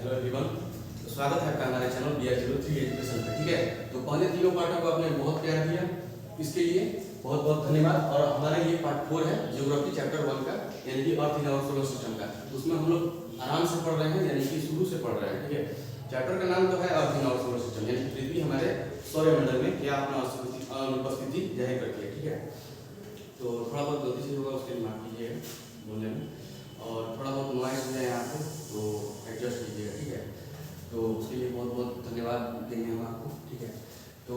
Hello everyone, तो स्वागत है आपका हमारे चैनल BR03 एजुकेशन पे। ठीक है, तो पहले तीनों पार्टों को आपने बहुत प्यार दिया, इसके लिए बहुत बहुत धन्यवाद। और हमारा ये पार्ट 4 है ज्योग्राफी चैप्टर 1 का, यानी कि अर्थ इन आवर सोलर सिस्टम का। उसमें हम लोग आराम से पढ़ रहे हैं, यानी कि शुरू से पढ़ रहे हैं। ठीक है, चैप्टर का नाम तो है अर्थ इन आवर सोलर सिस्टम, यानी पृथ्वी हमारे सौरमंडल में क्या अपना उपस्थिति जाहिर करती है। ठीक है, तो थोड़ा बहुत गलती से होगा, उसके लिए माफ कीजिएगा बोलने में, और थोड़ा बहुत नॉइस है यहाँ पे, तो एडजस्ट कीजिएगा। ठीक है, तो उसके लिए बहुत बहुत धन्यवाद देंगे हम आपको। ठीक है, तो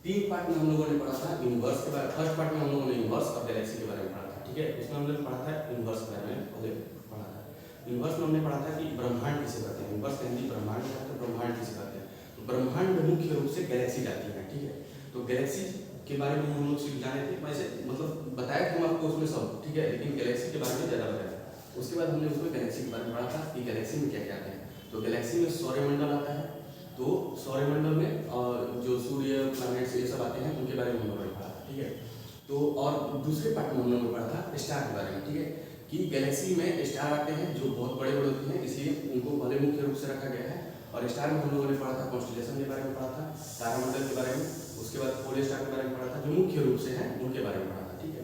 3 पार्ट में हम लोगों ने पढ़ा था यूनिवर्स के बारे में। फर्स्ट पार्ट में हम लोगों ने यूनिवर्स और गैलेक्सी के बारे में पढ़ा था। ठीक है, उसमें हमने पढ़ा था यूनिवर्स के बारे में, पहले पढ़ा था। यूनिवर्स में हमने पढ़ा था कि ब्रह्मांड किसे कहते हैं। यूनिवर्स का हिंदी ब्रह्मांड कहते हैं, ब्रह्मांड किसे कहते हैं। तो ब्रह्मांड में मुख्य रूप से गैलेक्सी जाती है। ठीक है, तो गैलेक्सी के बारे में हम लोग सीख जाने थे, वैसे मतलब बताया था हम आपको उसमें सब। ठीक है, लेकिन गैलेक्सी के बारे में ज़्यादा बताया। उसके बाद हमने उसमें गैलेक्सी के बारे में पढ़ा था कि गैलेक्सी में क्या क्या है। तो गैलेक्सी में सौरमंडल आता है, तो सौरमंडल में जो सूर्य प्लैनेट्स ये सब आते हैं, उनके बारे में हम लोगों ने पढ़ा था। ठीक है, तो और दूसरे पार्ट में हम लोगों ने पढ़ा था स्टार के बारे में। ठीक है, कि गैलेक्सी में स्टार आते हैं जो बहुत बड़े बड़े होते हैं, इसलिए उनको पहले मुख्य रूप से रखा गया है। और स्टार में हम लोगों ने पढ़ा था कॉन्स्टेलेशन के बारे में पढ़ा था, तारामंडल के बारे में। उसके बाद पोल स्टार के बारे में पढ़ा था, जो मुख्य रूप से हैं उनके बारे में पढ़ा था। ठीक है,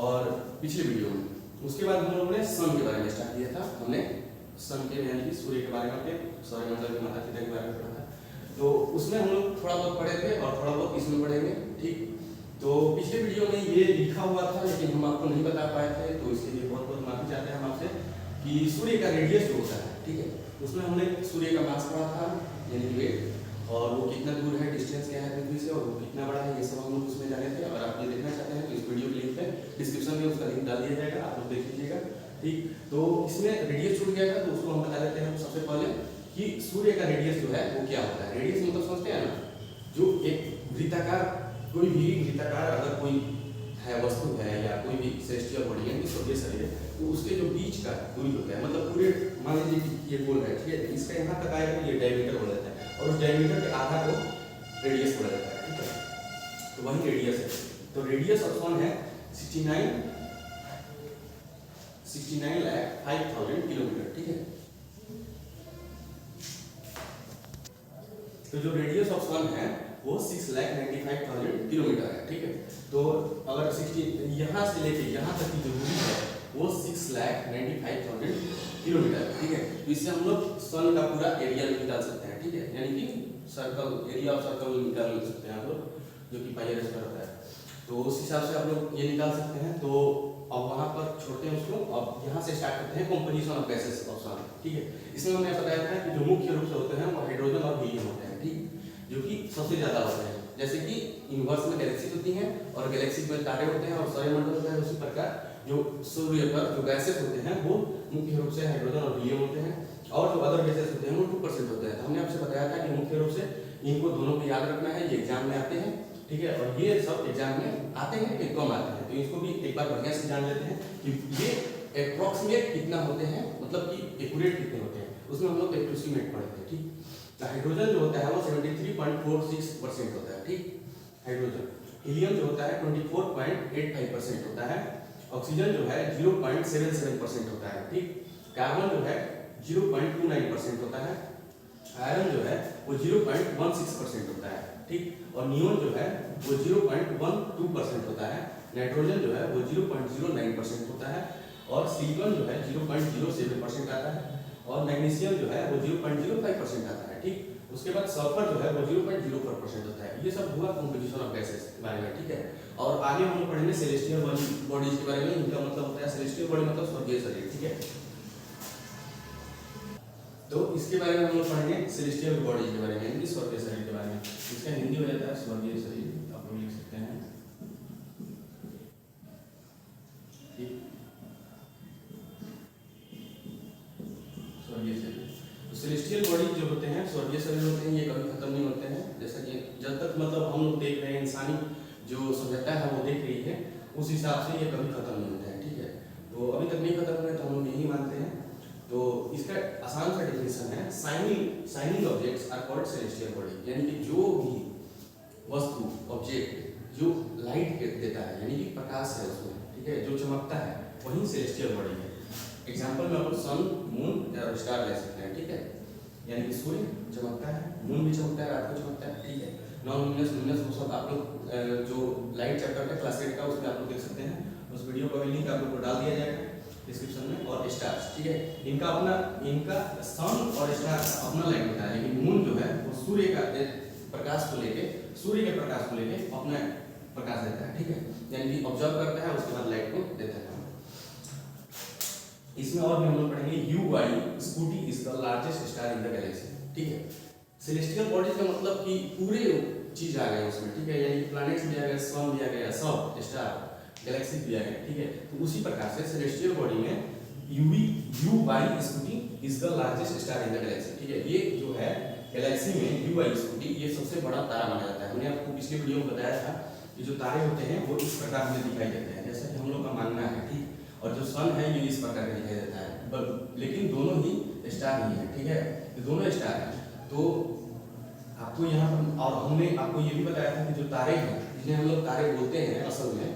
और पिछले वीडियो में उसके बाद हम लोगों ने सन के बारे में स्टार्ट किया था। हमने सन के यानी कि सूर्य के बारे में, अपने सौरमंडल के माता पिता के बारे में पढ़ा था। तो उसमें हम लोग थोड़ा बहुत पढ़े थे और थोड़ा बहुत इसमें पढ़ेंगे। ठीक, तो पिछले वीडियो में ये लिखा हुआ था, लेकिन हम आपको नहीं बता पाए थे, तो इसके लिए बहुत बहुत माफी चाहते हैं हम आपसे कि सूर्य का रेडियस जो होता है। ठीक है, उसमें हमने सूर्य का मास पढ़ा था, यानी वेट, और वो कितना दूर है, डिस्टेंस क्या है पृथ्वी से, और वो कितना बड़ा है, ये सब हम लोग उसमें जाने थे। अगर आप ये देखना चाहते हैं तो इस वीडियो के लिंक पे डिस्क्रिप्शन में उसका लिंक डाल दिया जाएगा, आप लोग देख लीजिएगा। ठीक, तो इसमें रेडियस छूट गया था, तो उसको हम बता देते हैं सबसे पहले कि सूर्य का रेडियस जो है वो क्या होता है। रेडियस मतलब समझते हैं ना, जो एक वृत्ताकार, कोई भी वृत्ताकार अगर कोई है वस्तु है या कोई भी सेलेस्टियल बॉडी है, स्वर्गीय शरीर है, तो उसके जो बीच का दूरी होता है, मतलब पूरे मान लीजिए कि ये गोल है। ठीक है, इसका यहाँ तक आएगा, ये डायमीटर बोला जाता है, और उस डायमीटर के आधा को रेडियस बोला जाता है। ठीक है, तो वही रेडियस है। तो रेडियस ऑफ सन है 69,05,000 किलोमीटर। ठीक है, तो जो रेडियस ऑफ सन है वो 6,95,000 किलोमीटर है। ठीक है, तो अगर 60 यहाँ से लेके यहाँ तक की जो दूरी है वो 6,95,000 किलोमीटर है। ठीक है, तो इससे हम लोग सन का पूरा एरिया निकाल सकते हैं। ठीक है, यानी कि सर्कल, एरिया ऑफ सर्कल निकाल सकते हैं आप लोग, जो कि पाई स्क्वायर होता है। तो उस हिसाब से आप लोग ये निकाल सकते हैं। तो अब वहाँ पर छोड़ते हैं उसको, अब यहाँ से स्टार्ट करते हैं कंपोजिशन ऑफ गैसेस ऑफ सन। ठीक है, इसमें हमने बताया था कि जो मुख्य रूप से होते हैं वो हाइड्रोजन और हीलियम होते हैं। ठीक, जो कि सबसे ज़्यादा होते हैं। जैसे कि यूनिवर्स में गैलेक्सी होती हैं और गैलेक्सी में तारे होते हैं और सौरमंडल होता है, उसी प्रकार जो सूर्य पर जो गैसेस होते हैं वो मुख्य रूप से हाइड्रोजन और हीलियम होते हैं, और जो अदर गैसेस होते हैं वो 2% होते हैं। तो हमने आपसे बताया था कि मुख्य रूप से इनको दोनों को याद रखना है, ये एग्जाम में आते हैं। ठीक है, और ये सब एग्जाम में आते हैं कि कम आते हैं, तो इसको भी एक बार बढ़िया से जान लेते हैं कि ये अप्रॉक्सीमेट कितना होते हैं, मतलब कि एक्यूरेट कितने होते हैं। उसमें हम लोग एप्रोक्सीमेट पढ़ते हैं। ठीक, तो हाइड्रोजन जो होता है वो 73.46% होता है। ठीक, हाइड्रोजन। हीलियम जो होता है 24.85% होता है। ऑक्सीजन जो है 0.77% होता है। ठीक, कार्बन जो है 0.29% होता है। आयरन जो है वो 0.16% होता है। ठीक, और नियोन जो है वो 0.12% होता है। नाइट्रोजन जो है वो 0.09% होता है, और सिलिकॉन जो है 0.07% आता है, और मैग्नीशियम जो है वो 0.05% आता है। ठीक, उसके बाद सल्फर जो है वो 0.04% होता है। ये सब हुआ कंपोजिशन ऑफ गैसेस के बारे में। ठीक है, और आगे हम लोग पढ़ेंगे सेलेस्टियल बॉडीज के बारे में। इनका मतलब होता है सेलेस्टियल बॉडी मतलब स्वर्गीय शरीर। ठीक है, तो इसके बारे में हम लोग पढ़ेंगे सेलेस्टियल बॉडीज के बारे में, यानी स्वर्गीय शरीर के बारे में। इसका हिंदी हो जाता है स्वर्गीय शरीर, आप लोग लिख सकते हैं। ठीक, स्वर्गीय शरीर। तो सेलेस्टियल बॉडीज जो होते हैं, स्वर्गीय शरीर होते हैं, ये कभी खत्म नहीं होते हैं। जैसा कि जब तक मतलब हम लोग देख रहे हैं, इंसानी जो सभ्यता है वो देख रही है, उस हिसाब से ये कभी खत्म नहीं होते हैं। ठीक है, तो अभी तक नहीं खत्म हुए, तो हम लोग यही मानते हैं। तो इसका आसान सा डेफिनेशन है, shining objects are called celestial body, यानी कि जो भी वस्तु, ऑब्जेक्ट जो लाइट देता है, यानी कि प्रकाश है उसमें, ठीक है, जो चमकता है, वही सेलेस्टियल बॉडी है। एग्जांपल में आप सन, मून या स्टार ले सकते हैं। ठीक है, यानी कि सूर्य चमकता है, मून भी चमकता है, रात को चमकता है, ठीक है। नॉन लुमिनस, लुमिनस वो सब आप लोग जो लाइट चैप्टर का क्लास 8 का उसमें आप लोग देख सकते हैं, उस वीडियो का भी लिंक आप लोग को डाल दिया जाएगा डिस्क्रिप्शन में। और स्टार्स, ठीक है, इनका सन और स्टार अपना लाइट होता है, लेकिन मून जो है वो सूर्य का प्रकाश को लेके अपना प्रकाश देता है, ठीक है, यानी कि ऑब्जर्व करता है उसके बाद लाइट को देता है। इसमें और भी हम लोग पढ़ेंगे UY scooty is the largest star in the Galaxy, ठीक है। सेलेस्टियल बॉडीज का मतलब कि पूरे चीज आ गए उसमें, ठीक है, यानी कि प्लैनेट्स भी आ गए, सन भी आ गया, सब स्टार गैलेक्सी भी आ गए, ठीक है। तो उसी प्रकार से सेलेस्टियल बॉडी में UY scooty is the largest star in the Galaxy, ठीक है। ये जो है गैलेक्सी में UY स्कूटी ये सबसे बड़ा तारा माना जाता है। हमने आपको पिछले वीडियो में बताया था कि जो तारे होते हैं वो इस प्रकार में दिखाई देते हैं, जैसा कि हम लोग का मानना है, ठीक। और जो सन है ये इस प्रकार का दिखाई देता है, लेकिन दोनों ही स्टार ही है, ठीक है, ये दोनों स्टार हैं। तो आपको यहाँ पर और हमने आपको ये भी बताया था कि जो तारे हैं जिन्हें हम लोग तारे बोलते हैं असल में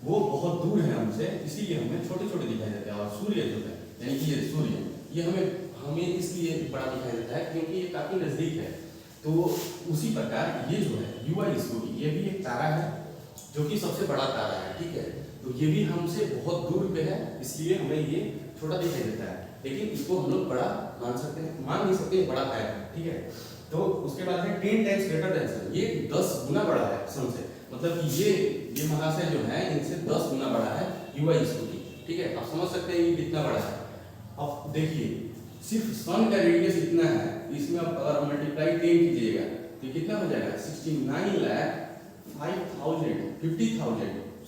वो बहुत दूर है हमसे, इसीलिए हमें छोटे छोटे दिखाई देते हैं। और सूर्य जो है यानी कि ये सूर्य ये हमें इसलिए बड़ा दिखाई देता है क्योंकि ये काफी नजदीक है। तो उसी प्रकार ये जो है UY स्कूटी ये भी एक तारा है जो कि सबसे बड़ा तारा है, ठीक है। तो ये भी हमसे बहुत दूर पे है, इसलिए हमें ये छोटा दिखाई देता है, लेकिन इसको हम लोग बड़ा मान नहीं सकते बड़ा है, ठीक है। तो उसके बाद है 10 टाइम्स ग्रेटर देन सन, ये 10 गुना बड़ा है सन से, मतलब कि ये महाशय जो है इनसे 10 गुना बड़ा है UY स्कूटी, ठीक है। आप समझ सकते हैं ये कितना बड़ा है। अब देखिए सिर्फ सन का रेडियस इतना है, इसमें आप अगर मल्टीप्लाई 10 कीजिएगा तो कितना हो जाएगा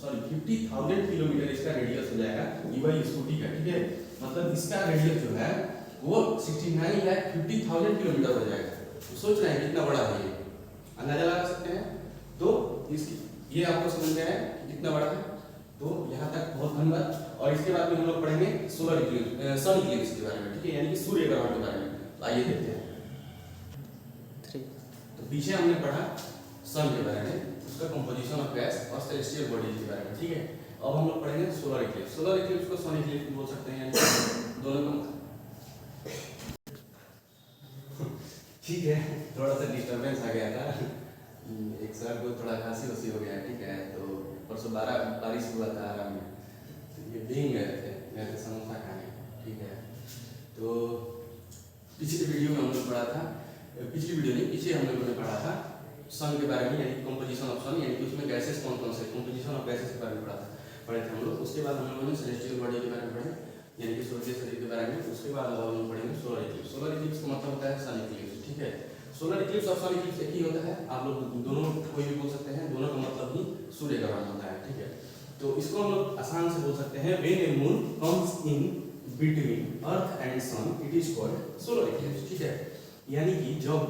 50,000 किलोमीटर इसका रेडियस हो जाएगा UY स्कूटी का, ठीक है। मतलब इसका रेडियस जो है वो 69,50,000 किलोमीटर हो जाएगा। तो सोच रहे हैं कितना बड़ा है, ये अंदाजा लगा सकते हैं। तो इसकी ये आपको समझ में आया कितना बड़ा है। तो यहाँ तक बहुत धन्यवाद। और इसके बाद में हम लोग पढ़ेंगे सोलर इक्लिप्स, सन इक्लिप्स के बारे में, ठीक है, यानी कि सूर्य ग्रहण के बारे में। तो आइए देखते हैं। तो पीछे हमने पढ़ा सन के बारे में, उसका कंपोजिशन ऑफ गैस और सेलेस्टियल बॉडीज के बारे में, ठीक है। अब हम लोग पढ़ेंगे सोलर इक्लिप्स। सोलर इक्लिप्स को सन इक्लिप्स भी बोल सकते हैं, यानी दोनों को, ठीक है। थोड़ा सा डिस्टर्बेंस आ गया था, एक सर को थोड़ा खांसी हो गया, ठीक है। तो परसों बारिश हुआ था आराम में, तो ये भीग गए थे समोसा खाने, ठीक है। तो पिछले वीडियो में हम लोग पढ़ा था, पीछे हम लोगों ने पढ़ा था सन के बारे में, यानी कंपोजिशन ऑफ सन, यानी कि उसमें गैसेस कौन कौन से, कंपोजिशन ऑफ गैसेस के बारे में पढ़े थे हम लोग। उसके बाद हम लोगों ने सेलेस्टियल बॉडी के बारे में पढ़े, यानी कि सूर्य शरीर के बारे में। उसके बाद हम लोग पढ़ेंगे सोलर इक्लिप्स। सोलर इक्लिप्स का मतलब होता है सन इक्लिप्स, ठीक है। सोलर इक्लिप्स और सन इक्लिप्स एक ही होता है, आप लोग दोनों कोई भी बोल सकते हैं, दोनों का मतलब ही सूर्य ग्रहण होता है, ठीक है। तो इसको हम लोग आसान से बोल सकते हैं, when a moon comes in between earth and sun it is called solar eclipse, ठीक है। यानी कि जब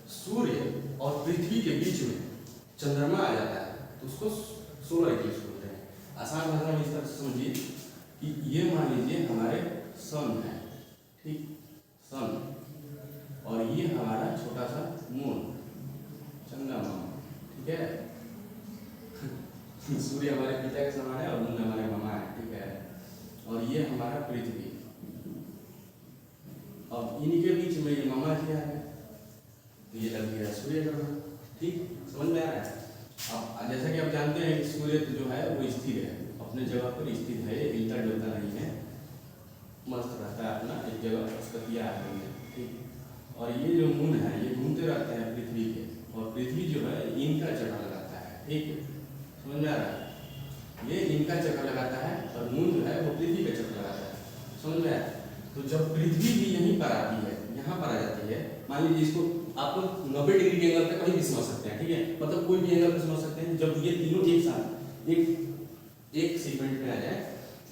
सूर्य और पृथ्वी के बीच में चंद्रमा आ जाता है तो उसको सोलर इक्लिप्स बोलते हैं। आसान भाषा में इस तरह से समझिए कि ये मान लीजिए हमारे सन है, ठीक, सन, और ये हमारा छोटा सा मून चंद्रमा, ठीक है। सूर्य हमारे पिता के समान है और मून हमारे मामा है, ठीक है। और ये हमारा पृथ्वी, अब इनके बीच में ये मामा जी है, तो ये लग गया सूर्य ग्रहण, ठीक, समझ में आ रहा है। अब जैसा कि आप जानते हैं सूर्य जो है वो स्थिर है, अपने जगह पर स्थिर है, हिलता डुलता नहीं है, मस्त रहता है अपना एक जगह, उसका दिया है, ठीक। और ये जो मून है ये घूमते रहते हैं पृथ्वी के, और पृथ्वी जो है इनका चक्कर लगाता है, ठीक है, समझ में आ रहा है। ये इनका चक्कर लगाता है और मून जो है वो पृथ्वी का चक्कर लगाता है, समझ में आया। तो जब पृथ्वी भी यहीं पर आती है, यहाँ पर आ जाती है, मान लीजिए इसको आप लोग 90 डिग्री के एंगल पे कहीं भी समझ सकते हैं, ठीक है, मतलब कोई भी एंगल पे समझ सकते हैं। जब ये तीनों एक साथ एक सेगमेंट में आ जाए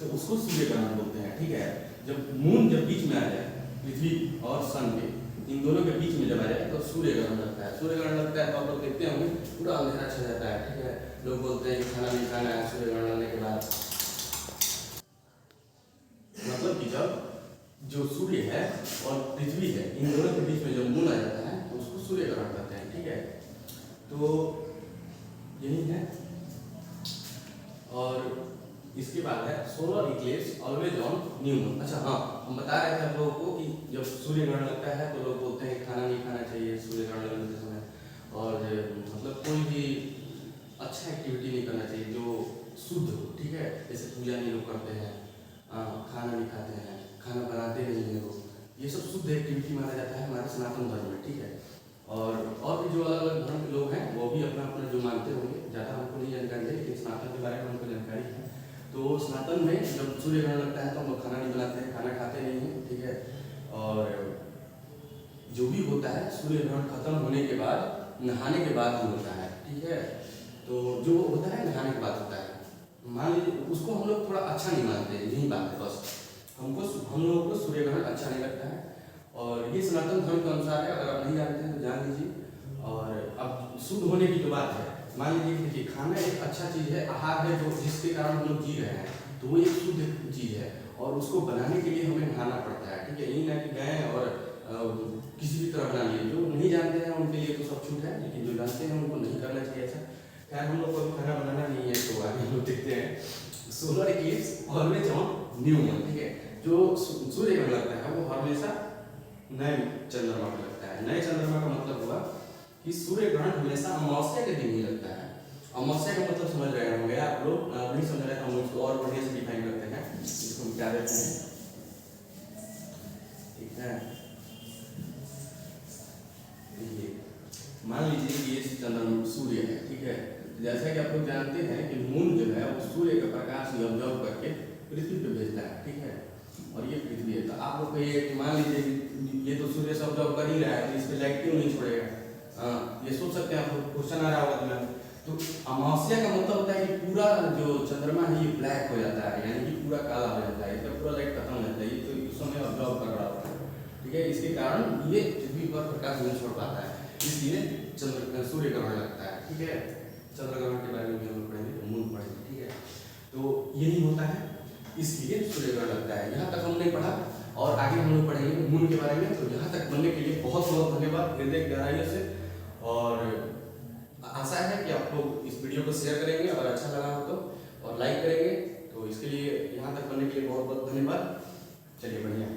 तो उसको सूर्य ग्रहण बोलते हैं, ठीक है। जब मून बीच में आ जाए पृथ्वी और सन के, इन दोनों के बीच में जब आ जाए तो सूर्य ग्रहण लगता है। सूर्य ग्रहण लगता है तो आप लोग देखते होंगे पूरा अंधेरा छा जाता है, ठीक है। लोग बोलते हैं कि खाना नहीं खाना है सूर्य ग्रहण लगने के बाद, मतलब कि जब जो सूर्य है और पृथ्वी है इन दोनों के बीच में जब मून आ जाता है तो उसको सूर्य ग्रहण कहते हैं, ठीक है। तो यही है। और इसके बाद है solar Eclipse always on new moon. अच्छा हाँ, हम बता रहे थे आप लोगों को कि जब सूर्य ग्रहण लगता है तो लोग बोलते हैं खाना नहीं खाना चाहिए सूर्य ग्रहण लगने के समय, और मतलब कोई भी अच्छा एक्टिविटी नहीं करना चाहिए जो शुद्ध हो, ठीक है। जैसे पूजा नहीं लोग करते हैं, खाना नहीं खाते हैं, खाना बनाते नहीं हैं लोग, ये सब शुद्ध एक्टिविटी माना जाता है हमारे सनातन धर्म में, ठीक है। और भी जो अलग अलग धर्म के लोग हैं वो भी अपना अपना जो मानते होंगे, ज़्यादा हमको नहीं जानकारी है, लेकिन स्नातन के बारे में हमको जानकारी है। तो स्नातन में जब सूर्य ग्रहण लगता है तो हम लोग खाना नहीं बनाते हैं, खाना खाते नहीं हैं, ठीक है। और जो भी होता है सूर्य ग्रहण खत्म होने के बाद नहाने के बाद ही होता है, ठीक है। तो जो होता है नहाने के बाद होता है, मान लीजिए उसको हम लोग थोड़ा अच्छा नहीं मानते हैं, यही बात है बस। हम लोगों को सूर्य ग्रहण अच्छा नहीं लगता है, और ये सनातन धर्म के अनुसार है। अगर आप नहीं जानते हैं तो जान लीजिए। और अब शुद्ध होने की जो बात है, मान लीजिए देखिए खाना एक अच्छा चीज़ है, आहार है जो जिसके कारण हम लोग जी रहे हैं, तो वो एक शुद्ध चीज़ है, और उसको बनाने के लिए हमें नहाना पड़ता है, ठीक है। यही ना कि गए और किसी भी तरह बना लिए। जो नहीं जानते हैं उनके लिए तो सब छूट है, लेकिन जो जानते हैं उनको नहीं करना चाहिए ऐसा। खैर हम लोग को खाना बनाना नहीं है, तो आगे हम लोग देखते हैं। Solar Eclipse always on new moon, ठीक है। जो सूर्य ग्रहण लगता है वो हमेशा नए चंद्रमा को लगता है। नए चंद्रमा का मतलब हुआ कि सूर्य ग्रहण हमेशा अमावस्या के दिन ही लगता है। अमावस्या का मतलब समझ रहे होंगे आप लोग, नहीं समझ रहे तो हम इसको और बढ़िया से डिफाइन करते हैं, इसको हम क्या देते हैं, ठीक है। मान लीजिए कि ये चंद्रमा सूर्य है, ठीक है। जैसा कि आप लोग जानते हैं कि मून जो है वो सूर्य का प्रकाश ऑब्जर्व करके पृथ्वी पे भेजता है, ठीक है। और ये पृथ्वी है, तो आप लोग कहिए कि मान लीजिए ये तो सूर्य से ऑब्जर्व कर ही रहा है, तो इस पर लाइट क्यों नहीं छोड़ेगा। ये सोच सकते हैं आप लोग, क्वेश्चन आ रहा होगा दिमाग में। तो अमावस्या का मतलब होता है कि पूरा जो चंद्रमा है ये ब्लैक हो जाता है, यानी कि पूरा काला हो जाता है, इसका पूरा लाइट खत्म हो जाता है, ये तो उस समय ऑब्जर्व कर रहा होता है, ठीक है। इसके कारण ये पृथ्वी पर प्रकाश नहीं छोड़ पाता है, इसलिए सूर्य ग्रहण लगता है, ठीक है। चंद्र ग्रहण के बारे में भी हम लोग पढ़ेंगे, मून पढ़ेंगे, ठीक है। तो यही होता है, इसलिए सूर्य ग्रहण लगता है। यहाँ तक हमने पढ़ा, और आगे हम लोग पढ़ेंगे मून के बारे में। तो यहाँ तक बनने के लिए बहुत बहुत धन्यवाद हृदय की गहराइयों से, और आशा है कि आप लोग इस वीडियो को शेयर करेंगे, अगर अच्छा लगा हो तो, और लाइक करेंगे। तो इसके लिए यहाँ तक बनने के लिए बहुत बहुत धन्यवाद। चलिए बढ़िया।